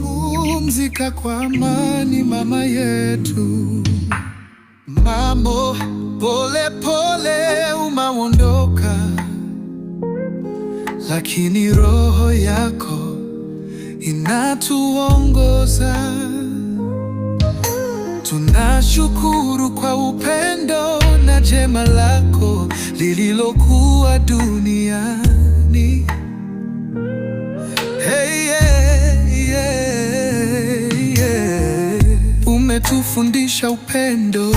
Pumzika kwa amani mama yetu. Mambo pole pole umaondoka, lakini roho yako inatuongoza. Tunashukuru kwa upendo na jema lako lililokuwa duniani. Hey, yeah, yeah, yeah. Umetufundisha upendo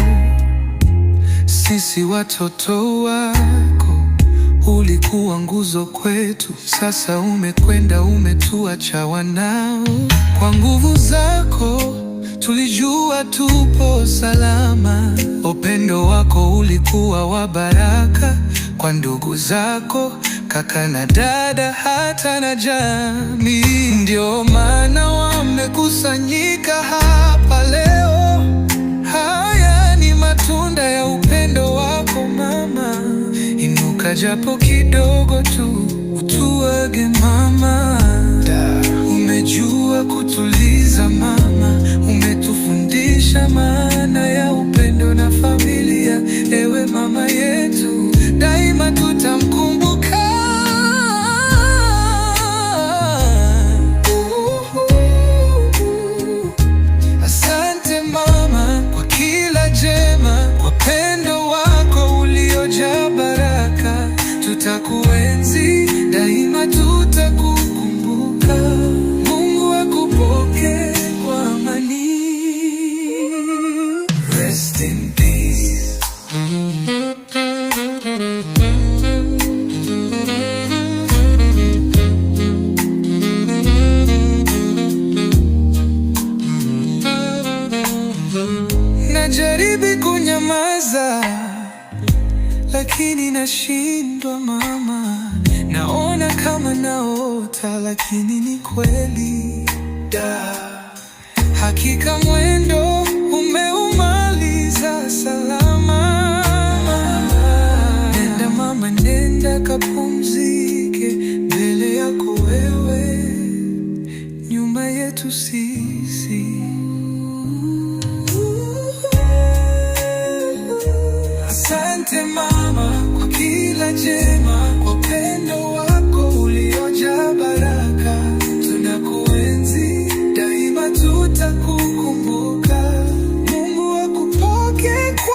sisi watoto wako, ulikuwa nguzo kwetu. Sasa umekwenda, umetuacha wanao. Kwa nguvu zako tulijua tupo salama. Upendo wako ulikuwa wa baraka kwa ndugu zako, kaka na dada, hata na jamii. Ndio maana wamekusanyika hapa leo. Haya ni matunda ya upendo wako mama. Inuka japo kidogo tu, utuage mama. Umejua kutuliza mama, umetufundisha maana ya upendo na familia. Ewe mama yetu, daima tutamkumbuka. Asante mama kwa kila jema, kwa pendo wako uliojaa baraka. Tutakuenzi daima, tutakukumbuka. Mungu akupoke kwa amani. Rest in peace. Najaribu kunyamaza, lakini nashindwa mama. Naona kama naota, lakini ni kweli. Hakika mwendo